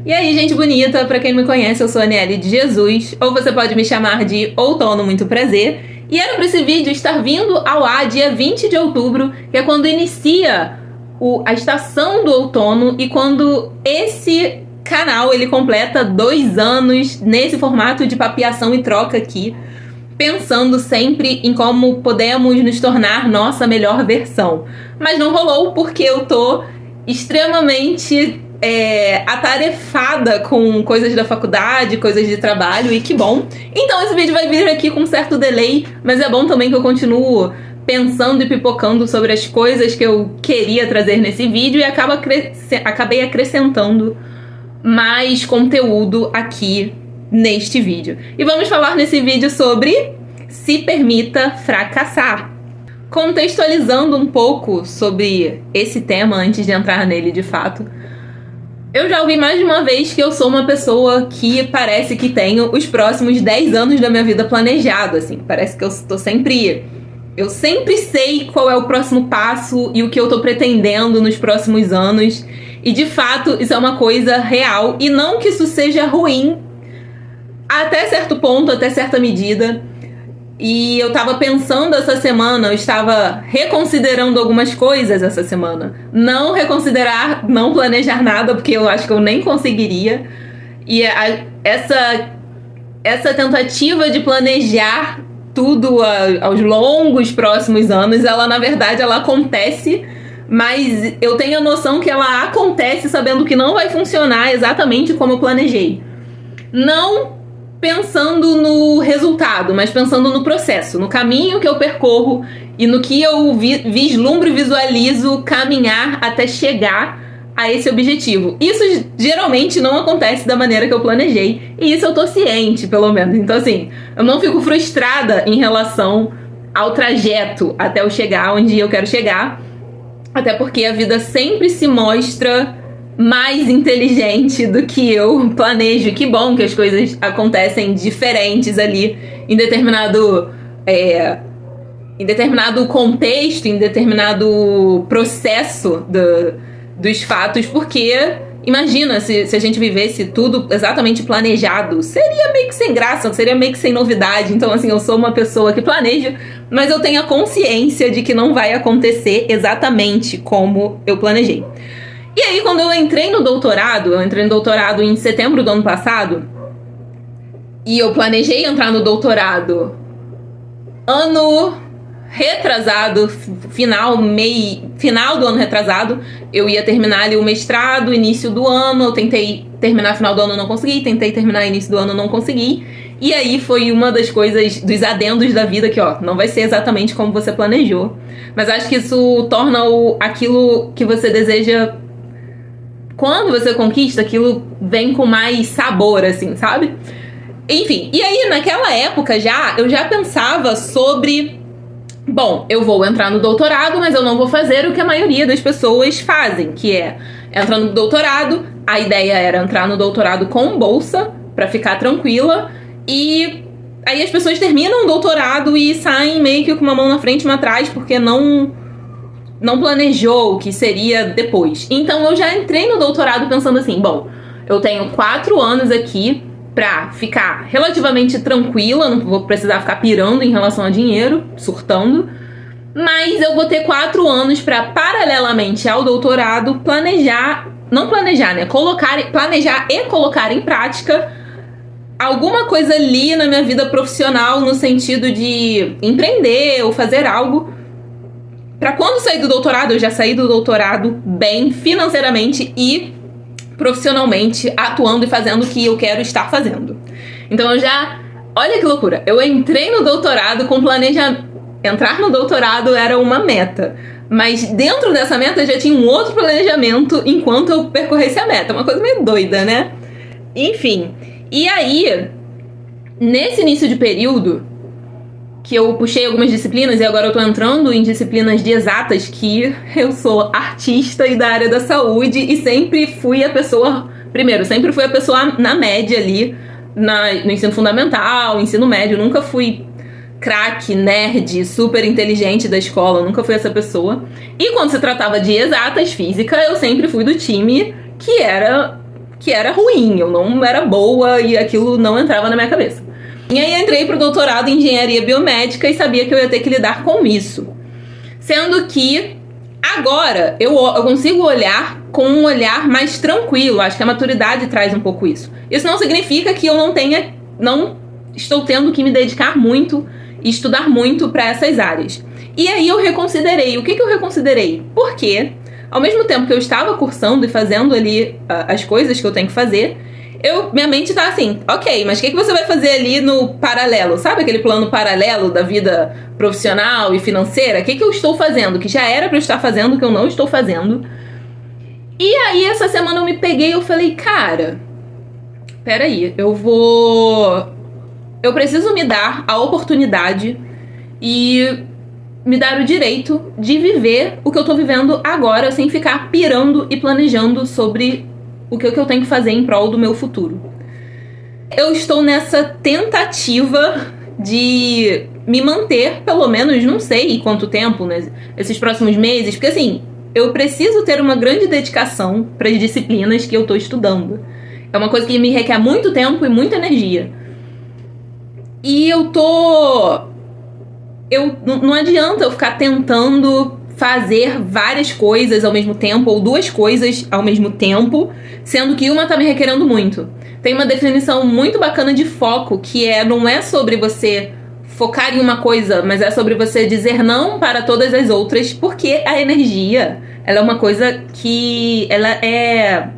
E aí, gente bonita, pra quem não me conhece, eu sou a Aniele de Jesus, ou você pode me chamar de Outono, muito prazer. E era pra esse vídeo estar vindo ao ar dia 20 de outubro, que é quando inicia a estação do outono e quando esse canal ele completa 2 anos nesse formato de papeação e troca aqui, pensando sempre em como podemos nos tornar nossa melhor versão. Mas não rolou porque eu tô extremamente atarefada com coisas da faculdade, coisas de trabalho, e que bom. Então esse vídeo vai vir aqui com um certo delay, mas é bom também que eu continuo pensando e pipocando sobre as coisas que eu queria trazer nesse vídeo e acabei acrescentando mais conteúdo aqui neste vídeo. E vamos falar nesse vídeo sobre se permita fracassar. Contextualizando um pouco sobre esse tema antes de entrar nele de fato, eu já ouvi mais de uma vez que eu sou uma pessoa que parece que tenho os próximos 10 anos da minha vida planejado, assim. Parece que eu sempre sei qual é o próximo passo e o que eu tô pretendendo nos próximos anos. E de fato, isso é uma coisa real. E não que isso seja ruim, até certo ponto, até certa medida. E eu tava pensando essa semana, eu estava reconsiderando algumas coisas essa semana. Não planejar nada, porque eu acho que eu nem conseguiria. E essa tentativa de planejar tudo aos longos próximos anos, ela na verdade ela acontece, mas eu tenho a noção que ela acontece sabendo que não vai funcionar exatamente como eu planejei. Não pensando no resultado, mas pensando no processo, no caminho que eu percorro e no que eu vislumbro e visualizo caminhar até chegar a esse objetivo. Isso geralmente não acontece da maneira que eu planejei, e isso eu tô ciente, pelo menos. Então, assim, eu não fico frustrada em relação ao trajeto até eu chegar onde eu quero chegar, até porque a vida sempre se mostra mais inteligente do que eu planejo. Que bom que as coisas acontecem diferentes ali em determinado contexto, em determinado processo dos fatos, porque imagina se a gente vivesse tudo exatamente planejado, seria meio que sem graça, seria meio que sem novidade. Então, assim, eu sou uma pessoa que planeja, mas eu tenho a consciência de que não vai acontecer exatamente como eu planejei. E aí, quando eu entrei no doutorado em setembro do ano passado, e eu planejei entrar no doutorado ano retrasado, final do ano retrasado, eu ia terminar ali o mestrado, início do ano, eu tentei terminar final do ano, não consegui, tentei terminar início do ano, não consegui, e aí foi uma das coisas, dos adendos da vida que, não vai ser exatamente como você planejou, mas acho que isso torna aquilo que você deseja. Quando você conquista, aquilo vem com mais sabor, assim, sabe? Enfim, e aí naquela época eu já pensava sobre, bom, eu vou entrar no doutorado, mas eu não vou fazer o que a maioria das pessoas fazem, que é entrar no doutorado. A ideia era entrar no doutorado com bolsa, pra ficar tranquila, e aí as pessoas terminam o doutorado e saem meio que com uma mão na frente e uma atrás, porque não planejou o que seria depois. Então eu já entrei no doutorado pensando assim, bom, eu tenho 4 anos aqui pra ficar relativamente tranquila, não vou precisar ficar pirando em relação a dinheiro, surtando, mas eu vou ter 4 anos pra, paralelamente ao doutorado, planejar e colocar em prática alguma coisa ali na minha vida profissional, no sentido de empreender ou fazer algo. Pra quando sair do doutorado, eu já saí do doutorado bem financeiramente e profissionalmente, atuando e fazendo o que eu quero estar fazendo. Então olha que loucura, eu entrei no doutorado com planejamento. Entrar no doutorado era uma meta, mas dentro dessa meta já tinha um outro planejamento enquanto eu percorresse a meta. Uma coisa meio doida, né? Enfim, e aí, nesse início de período, que eu puxei algumas disciplinas e agora eu tô entrando em disciplinas de exatas, que eu sou artista e da área da saúde e sempre fui a pessoa na média ali, no ensino fundamental, ensino médio. Nunca fui craque, nerd, super inteligente da escola, nunca fui essa pessoa. E quando se tratava de exatas, física, eu sempre fui do time que que era ruim, eu não era boa e aquilo não entrava na minha cabeça. E aí entrei pro doutorado em engenharia biomédica e sabia que eu ia ter que lidar com isso. Sendo que agora eu consigo olhar com um olhar mais tranquilo. Acho que a maturidade traz um pouco isso. Isso não significa que eu não estou tendo que me dedicar muito e estudar muito para essas áreas. E aí eu reconsiderei. O que eu reconsiderei? Porque ao mesmo tempo que eu estava cursando e fazendo ali as coisas que eu tenho que fazer, minha mente tá assim, ok, mas o que você vai fazer ali no paralelo? Sabe aquele plano paralelo da vida profissional e financeira? O que eu estou fazendo? Que já era pra eu estar fazendo, que eu não estou fazendo. E aí essa semana eu me peguei e eu falei, cara, peraí, eu preciso me dar a oportunidade e me dar o direito de viver o que eu tô vivendo agora, sem ficar pirando e planejando sobre o que eu tenho que fazer em prol do meu futuro. Eu estou nessa tentativa de me manter, pelo menos, não sei quanto tempo, né, esses próximos meses, porque assim, eu preciso ter uma grande dedicação para as disciplinas que eu tô estudando. É uma coisa que me requer muito tempo e muita energia. E não adianta eu ficar tentando fazer várias coisas ao mesmo tempo, ou duas coisas ao mesmo tempo, sendo que uma tá me requerendo muito. Tem uma definição muito bacana de foco, que não é sobre você focar em uma coisa, mas é sobre você dizer não para todas as outras, porque a energia, ela é uma coisa que ela é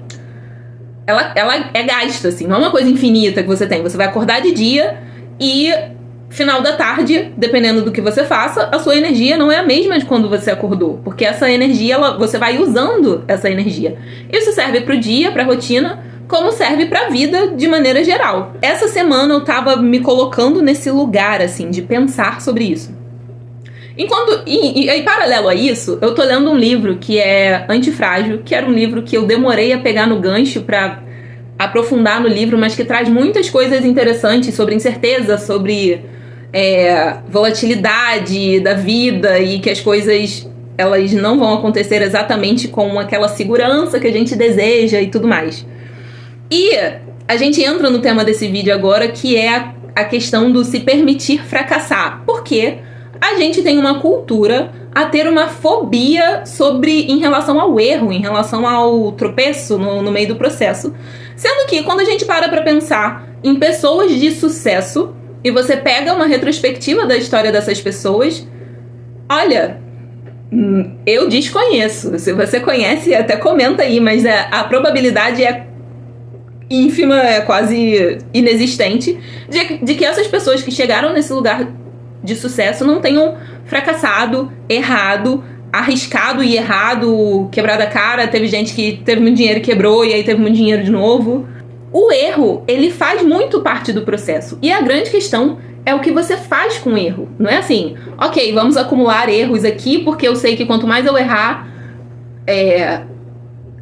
gasta, assim, não é uma coisa infinita que você tem. Você vai acordar de dia e final da tarde, dependendo do que você faça, a sua energia não é a mesma de quando você acordou, porque essa energia, você vai usando essa energia. Isso serve pro dia, pra rotina, como serve pra vida de maneira geral. Essa semana eu tava me colocando nesse lugar, assim, de pensar sobre isso. E paralelo a isso, eu tô lendo um livro que é Antifrágil, que era um livro que eu demorei a pegar no gancho pra aprofundar no livro, mas que traz muitas coisas interessantes sobre incerteza, sobre volatilidade da vida e que as coisas elas não vão acontecer exatamente com aquela segurança que a gente deseja e tudo mais. E a gente entra no tema desse vídeo agora, que é a questão do se permitir fracassar. Porque a gente tem uma cultura a ter uma fobia em relação ao erro, em relação ao tropeço no meio do processo. Sendo que quando a gente para pra pensar em pessoas de sucesso e você pega uma retrospectiva da história dessas pessoas, olha, eu desconheço. Se você conhece, até comenta aí, mas a probabilidade é ínfima, é quase inexistente, de que essas pessoas que chegaram nesse lugar de sucesso não tenham fracassado, errado, arriscado e errado, quebrado a cara. Teve gente que teve muito dinheiro e quebrou, e aí teve muito dinheiro de novo. O erro, ele faz muito parte do processo. E a grande questão é o que você faz com o erro. Não é assim, ok, vamos acumular erros aqui, porque eu sei que quanto mais eu errar,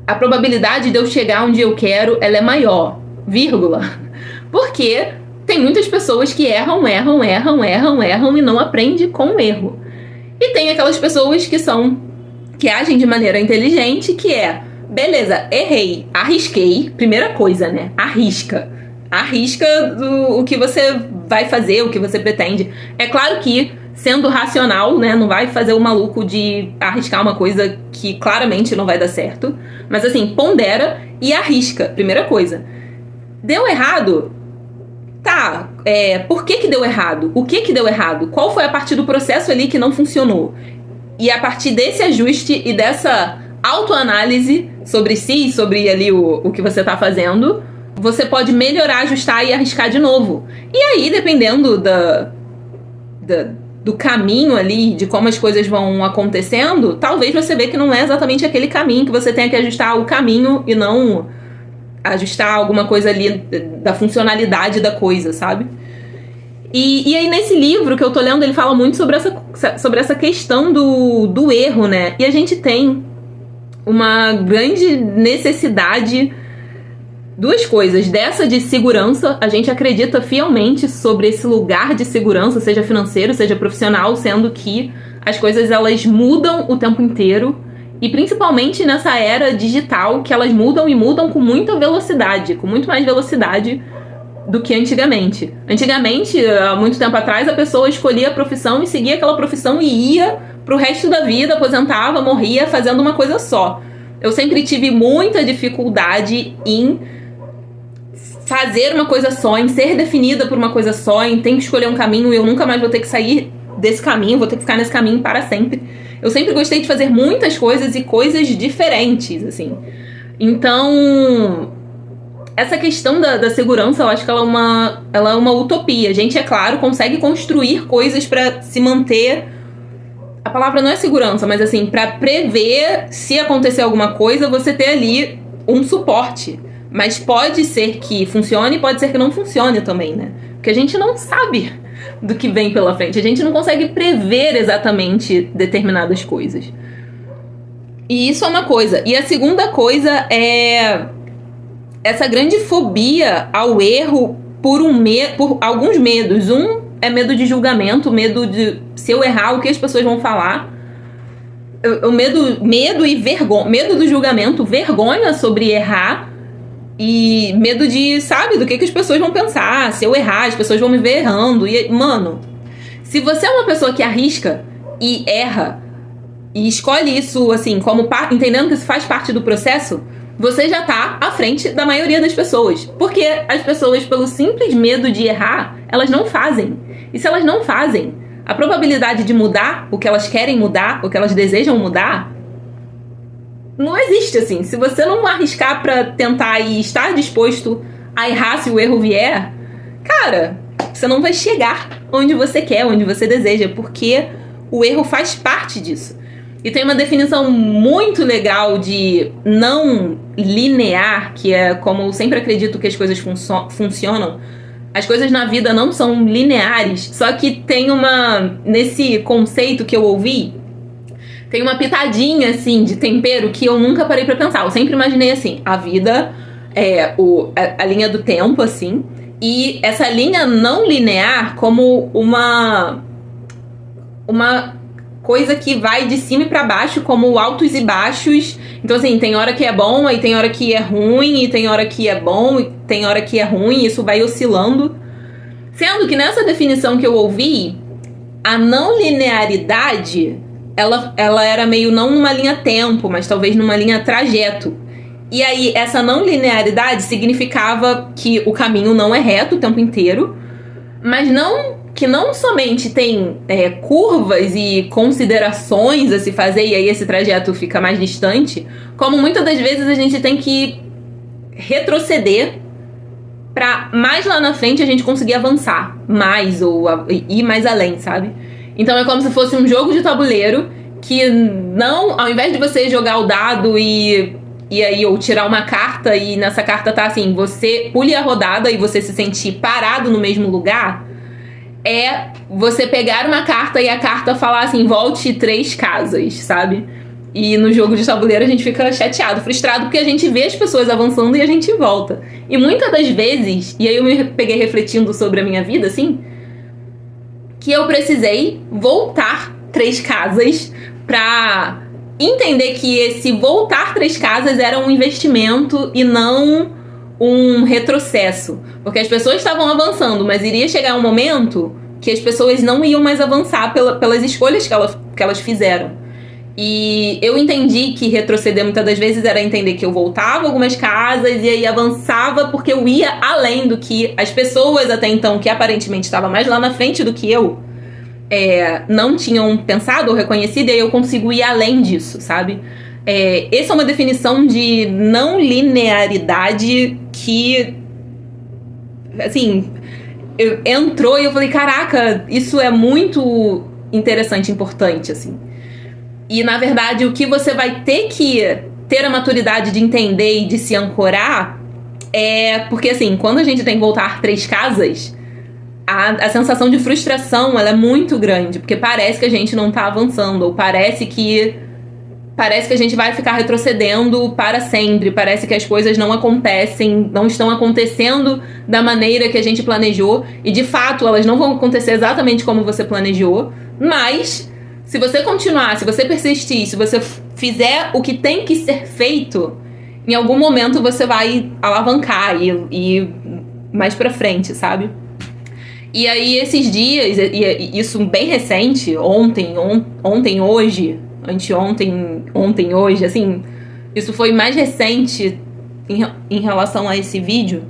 a probabilidade de eu chegar onde eu quero, ela é maior, vírgula. Porque tem muitas pessoas que erram e não aprendem com o erro. E tem aquelas pessoas que agem de maneira inteligente, que beleza, errei, arrisquei, primeira coisa, né? Arrisca o que você vai fazer, o que você pretende. É claro que, sendo racional, né, não vai fazer o maluco de arriscar uma coisa que claramente não vai dar certo. Mas assim, pondera e arrisca, primeira coisa. Deu errado? Tá, por que deu errado? O que deu errado? Qual foi a parte do processo ali que não funcionou? E a partir desse ajuste e dessa autoanálise sobre si, sobre ali o que você tá fazendo, você pode melhorar, ajustar e arriscar de novo. E aí, dependendo do caminho ali, de como as coisas vão acontecendo, talvez você vê que não é exatamente aquele caminho, que você tenha que ajustar o caminho e não ajustar alguma coisa ali da funcionalidade da coisa, sabe? E aí nesse livro que eu tô lendo, ele fala muito sobre essa questão do erro, né? E a gente tem uma grande necessidade, duas coisas. Dessa de segurança, a gente acredita fielmente sobre esse lugar de segurança, seja financeiro, seja profissional, sendo que as coisas elas mudam o tempo inteiro E principalmente nessa era digital, que elas mudam e mudam com muita velocidade, com muito mais velocidade do que antigamente. Antigamente, há muito tempo atrás, a pessoa escolhia a profissão e seguia aquela profissão e ia pro resto da vida, aposentava, morria fazendo uma coisa só. Eu sempre tive muita dificuldade em fazer uma coisa só, em ser definida por uma coisa só, em ter que escolher um caminho e eu nunca mais vou ter que sair desse caminho, vou ter que ficar nesse caminho para sempre. Eu sempre gostei de fazer muitas coisas e coisas diferentes, assim. Então, essa questão da segurança, eu acho que ela é uma utopia. A gente, é claro, consegue construir coisas para se manter... A palavra não é segurança, mas assim, para prever se acontecer alguma coisa, você ter ali um suporte. Mas pode ser que funcione, pode ser que não funcione também, né? Porque a gente não sabe do que vem pela frente. A gente não consegue prever exatamente determinadas coisas. E isso é uma coisa. E a segunda coisa é essa grande fobia ao erro por alguns medos. Um é medo de julgamento, medo de se eu errar, o que as pessoas vão falar. O medo e vergonha. Medo do julgamento, vergonha sobre errar. E medo de, sabe, do que as pessoas vão pensar. Se eu errar, as pessoas vão me ver errando. E, mano, se você é uma pessoa que arrisca e erra e escolhe isso, assim, como entendendo que isso faz parte do processo, você já tá à frente da maioria das pessoas. Porque as pessoas, pelo simples medo de errar, elas não fazem. E se elas não fazem, a probabilidade de mudar o que elas querem mudar, o que elas desejam mudar, não existe, assim. Se você não arriscar pra tentar e estar disposto a errar se o erro vier, cara, você não vai chegar onde você quer, onde você deseja, porque o erro faz parte disso. E tem uma definição muito legal de não linear, que é como eu sempre acredito que as coisas funcionam. As coisas na vida não são lineares, só que tem nesse conceito que eu ouvi, tem uma pitadinha, assim, de tempero que eu nunca parei pra pensar. Eu sempre imaginei, assim, a vida é a linha do tempo, assim, e essa linha não linear como uma coisa que vai de cima e pra baixo, como altos e baixos. Então, assim, tem hora que é bom, aí tem hora que é ruim, e tem hora que é bom, e tem hora que é ruim, e isso vai oscilando. Sendo que nessa definição que eu ouvi, a não linearidade... Ela era meio não numa linha tempo, mas talvez numa linha trajeto. E aí, essa não linearidade significava que o caminho não é reto o tempo inteiro, mas que não somente tem curvas e considerações a se fazer, e aí esse trajeto fica mais distante, como muitas das vezes a gente tem que retroceder pra mais lá na frente a gente conseguir avançar mais ou ir mais além, sabe? Então é como se fosse um jogo de tabuleiro que não, ao invés de você jogar o dado e aí ou tirar uma carta e nessa carta tá assim, você pule a rodada e você se sentir parado no mesmo lugar, é você pegar uma carta e a carta falar assim, volte 3 casas, sabe? E no jogo de tabuleiro a gente fica chateado, frustrado, porque a gente vê as pessoas avançando e a gente volta. E muitas das vezes, e aí eu me peguei refletindo sobre a minha vida, assim, que eu precisei voltar 3 casas pra entender que esse voltar 3 casas era um investimento e não um retrocesso. Porque as pessoas estavam avançando, mas iria chegar um momento que as pessoas não iam mais avançar pelas escolhas que elas fizeram. E eu entendi que retroceder muitas das vezes era entender que eu voltava algumas casas e aí avançava porque eu ia além do que as pessoas até então, que aparentemente estavam mais lá na frente do que eu, não tinham pensado ou reconhecido, e aí eu consigo ir além disso, sabe? Essa é uma definição de não linearidade que, assim, entrou e eu falei, caraca, isso é muito interessante, importante, assim. E, na verdade, o que você vai ter que ter a maturidade de entender e de se ancorar porque, assim, quando a gente tem que voltar 3 casas, a sensação de frustração, ela é muito grande, porque parece que a gente não tá avançando, ou parece que a gente vai ficar retrocedendo para sempre, parece que as coisas não acontecem, não estão acontecendo da maneira que a gente planejou, e, de fato, elas não vão acontecer exatamente como você planejou, mas... se você continuar, se você persistir, se você fizer o que tem que ser feito, em algum momento você vai alavancar e mais pra frente, sabe? E aí, esses dias, e isso bem recente, ontem, hoje, anteontem, ontem, hoje, assim, isso foi mais recente em relação a esse vídeo,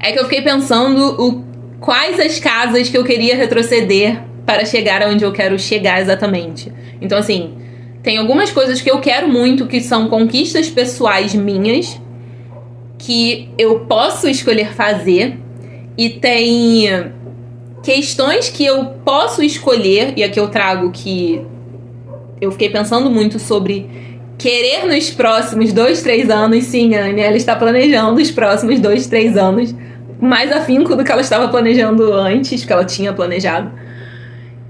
é que eu fiquei pensando quais as casas que eu queria retroceder para chegar aonde eu quero chegar exatamente. Então, assim, tem algumas coisas que eu quero muito, que são conquistas pessoais minhas, que eu posso escolher fazer, e tem questões que eu posso escolher, e aqui eu trago que eu fiquei pensando muito sobre querer nos próximos 2, 3 anos. Sim, a Aniele está planejando os próximos 2, 3 anos, mais afinco do que ela estava planejando antes, que ela tinha planejado,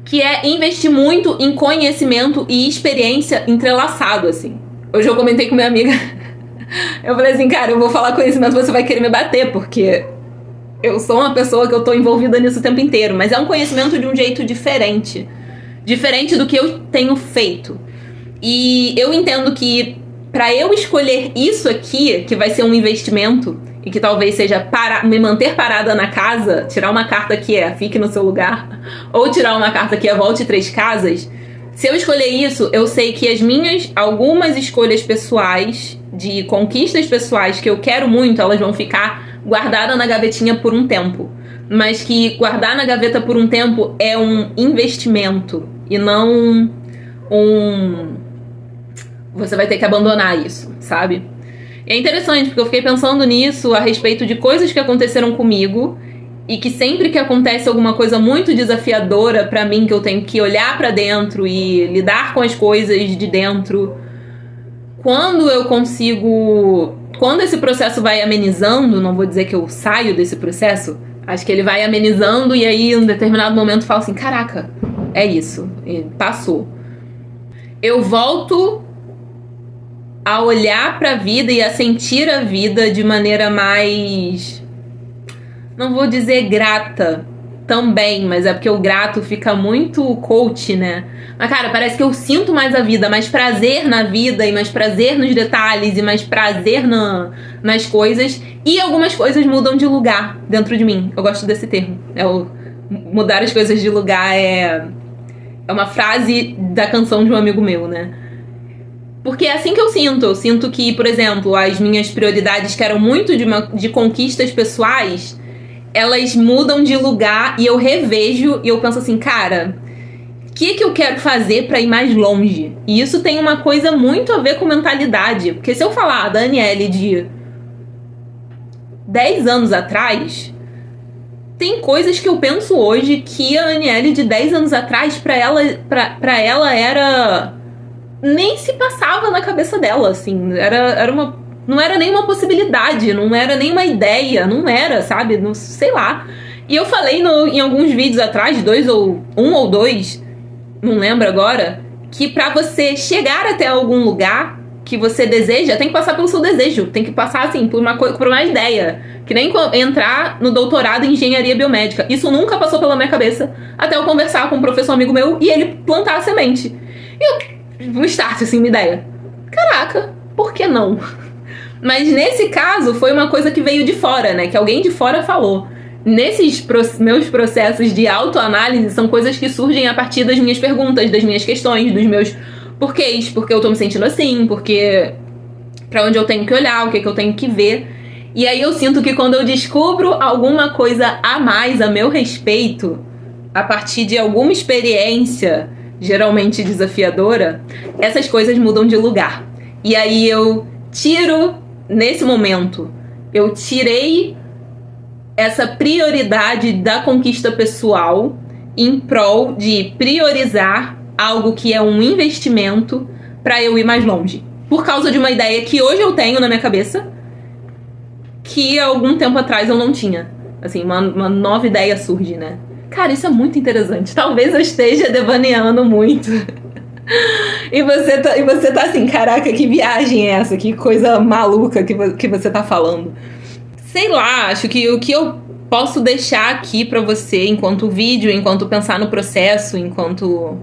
que é investir muito em conhecimento e experiência entrelaçado, assim. Hoje eu comentei com minha amiga, eu falei assim, cara, eu vou falar conhecimento, você vai querer me bater, porque eu sou uma pessoa que eu tô envolvida nisso o tempo inteiro, mas é um conhecimento de um jeito diferente do que eu tenho feito. E eu entendo que pra eu escolher isso aqui, que vai ser um investimento, e que talvez seja me manter parada na casa, tirar uma carta que é fique no seu lugar, ou tirar uma carta que é volte 3 casas, se eu escolher isso, eu sei que algumas escolhas pessoais, de conquistas pessoais que eu quero muito, elas vão ficar guardadas na gavetinha por um tempo. Mas que guardar na gaveta por um tempo é um investimento e não você vai ter que abandonar isso, sabe? E é interessante, porque eu fiquei pensando nisso a respeito de coisas que aconteceram comigo e que sempre que acontece alguma coisa muito desafiadora pra mim, que eu tenho que olhar pra dentro e lidar com as coisas de dentro, quando esse processo vai amenizando, não vou dizer que eu saio desse processo, acho que ele vai amenizando e aí em um determinado momento eu falo assim, caraca, é isso, passou. Eu volto a olhar pra vida e a sentir a vida de maneira mais, não vou dizer grata também, mas é porque o grato fica muito coach, né? Mas, cara, parece que eu sinto mais a vida, mais prazer na vida e mais prazer nos detalhes e mais prazer nas coisas. E algumas coisas mudam de lugar dentro de mim. Eu gosto desse termo. Mudar as coisas de lugar é uma frase da canção de um amigo meu, né? Porque é assim que eu sinto. Eu sinto que, por exemplo, as minhas prioridades, que eram muito de conquistas pessoais, elas mudam de lugar e eu revejo e eu penso assim, cara, o que eu quero fazer pra ir mais longe? E isso tem uma coisa muito a ver com mentalidade. Porque se eu falar da Aniele de 10 anos atrás, tem coisas que eu penso hoje que a Aniele de 10 anos atrás, pra ela era... nem se passava na cabeça dela, assim. Não era nem uma possibilidade, não era nem uma ideia, não era, sabe? Não, sei lá. E eu falei em alguns vídeos atrás, um ou dois, não lembro agora, que pra você chegar até algum lugar que você deseja, tem que passar pelo seu desejo, tem que passar, assim, por uma ideia. Que nem entrar no doutorado em engenharia biomédica. Isso nunca passou pela minha cabeça, até eu conversar com um professor amigo meu e ele plantar a semente. E um start, assim, uma ideia. Caraca, por que não? Mas nesse caso foi uma coisa que veio de fora, né? Que alguém de fora falou. Nesses meus processos de autoanálise são coisas que surgem a partir das minhas perguntas, das minhas questões, dos meus porquês, porque eu tô me sentindo assim, porque pra onde eu tenho que olhar, o que eu tenho que ver. E aí eu sinto que quando eu descubro alguma coisa a mais a meu respeito, a partir de alguma experiência, geralmente desafiadora, essas coisas mudam de lugar. E aí eu tiro, nesse momento, eu tirei essa prioridade da conquista pessoal em prol de priorizar algo que é um investimento para eu ir mais longe. Por causa de uma ideia que hoje eu tenho na minha cabeça, que há algum tempo atrás eu não tinha. Assim, uma nova ideia surge, né? Cara, isso é muito interessante. Talvez eu esteja devaneando muito. E você tá assim, caraca, que viagem é essa? Que coisa maluca que você tá falando. Sei lá, acho que o que eu posso deixar aqui pra você, enquanto vídeo, enquanto pensar no processo, enquanto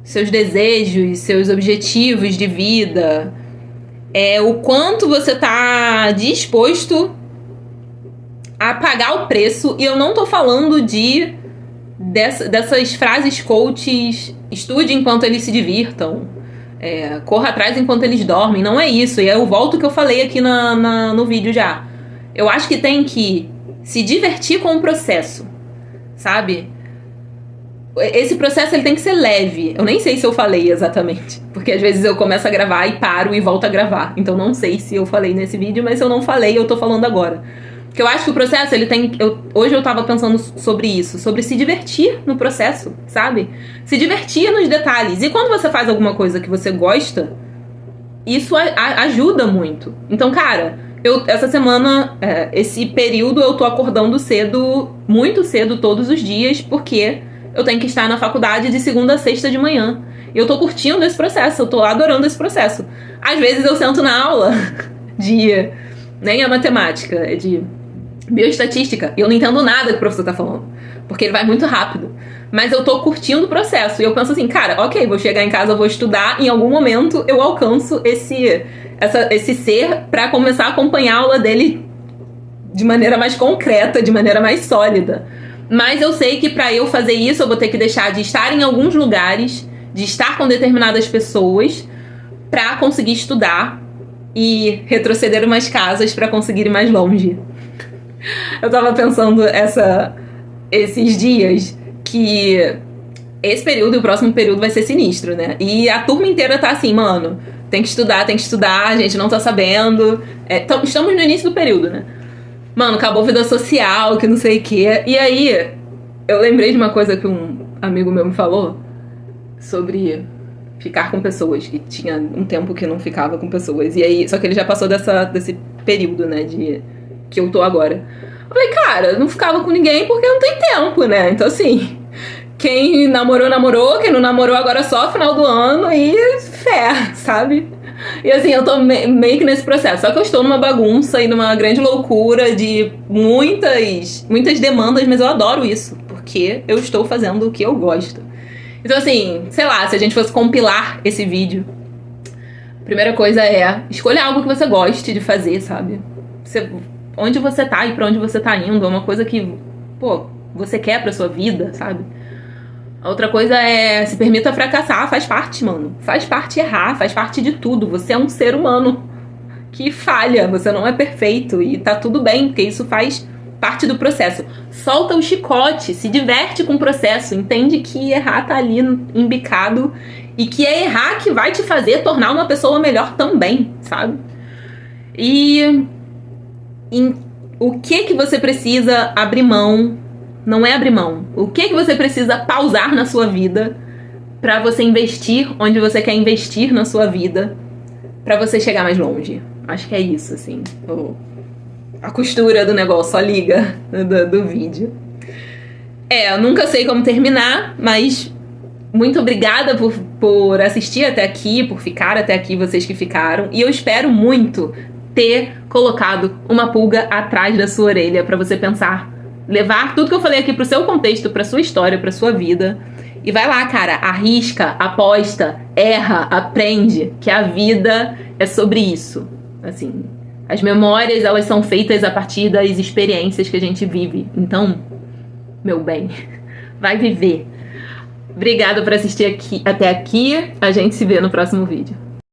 seus desejos, seus objetivos de vida, o quanto você tá disposto a pagar o preço. E eu não tô falando dessas frases coaches, estude enquanto eles se divirtam, corra atrás enquanto eles dormem. Não é isso. E eu volto ao que eu falei aqui no vídeo já. Eu acho que tem que se divertir com o processo, sabe? Esse processo ele tem que ser leve. Eu nem sei se eu falei exatamente, porque às vezes eu começo a gravar e paro e volto a gravar. Então não sei se eu falei nesse vídeo, mas se eu não falei, eu tô falando agora. Porque eu acho que o processo, ele tem... hoje eu tava pensando sobre isso, sobre se divertir no processo, sabe? Se divertir nos detalhes. E quando você faz alguma coisa que você gosta, isso ajuda muito. Então, cara, essa semana, esse período, eu tô acordando cedo, muito cedo todos os dias, porque eu tenho que estar na faculdade de segunda a sexta de manhã. E eu tô curtindo esse processo, eu tô adorando esse processo. Às vezes eu sento na aula nem a matemática, é de bioestatística, e eu não entendo nada que o professor tá falando, porque ele vai muito rápido. Mas eu tô curtindo o processo, e eu penso assim, cara, ok, vou chegar em casa, eu vou estudar, em algum momento eu alcanço esse ser pra começar a acompanhar a aula dele de maneira mais concreta, de maneira mais sólida. Mas eu sei que pra eu fazer isso, eu vou ter que deixar de estar em alguns lugares, de estar com determinadas pessoas, pra conseguir estudar e retroceder umas casas pra conseguir ir mais longe. Eu tava pensando esses dias que esse período e o próximo período vai ser sinistro, né? E a turma inteira tá assim, mano, tem que estudar, a gente não tá sabendo. Estamos no início do período, né? Mano, acabou vida social, que não sei o quê. E aí, eu lembrei de uma coisa que um amigo meu me falou sobre ficar com pessoas, que tinha um tempo que não ficava com pessoas. E aí, só que ele já passou desse período, né, que eu tô agora. Eu falei, cara, não ficava com ninguém porque não tem tempo, né? Então, assim, quem namorou, quem não namorou agora só final do ano e fé, sabe? E assim, eu tô meio que nesse processo. Só que eu estou numa bagunça e numa grande loucura de muitas demandas, mas eu adoro isso, porque eu estou fazendo o que eu gosto. Então, assim, sei lá, se a gente fosse compilar esse vídeo, a primeira coisa é escolha algo que você goste de fazer, sabe? Onde você tá e pra onde você tá indo é uma coisa que, pô, você quer pra sua vida, sabe? A outra coisa é se permita fracassar, faz parte, mano. Faz parte errar, faz parte de tudo. Você é um ser humano que falha, você não é perfeito e tá tudo bem, porque isso faz parte do processo. Solta o chicote, se diverte com o processo, entende que errar tá ali embicado e que é errar que vai te fazer tornar uma pessoa melhor também, sabe? E o que você precisa abrir mão, não é abrir mão, o que você precisa pausar na sua vida pra você investir onde você quer investir na sua vida, pra você chegar mais longe. Acho que é isso, assim, a costura do negócio, a liga do vídeo. Eu nunca sei como terminar, mas muito obrigada por assistir até aqui, por ficar até aqui, vocês que ficaram, e eu espero muito ter colocado uma pulga atrás da sua orelha pra você pensar, levar tudo que eu falei aqui pro seu contexto, pra sua história, pra sua vida. E vai lá, cara, arrisca, aposta, erra, aprende, que a vida é sobre isso. Assim, as memórias, elas são feitas a partir das experiências que a gente vive. Então, meu bem, vai viver. Obrigada por assistir até aqui. A gente se vê no próximo vídeo.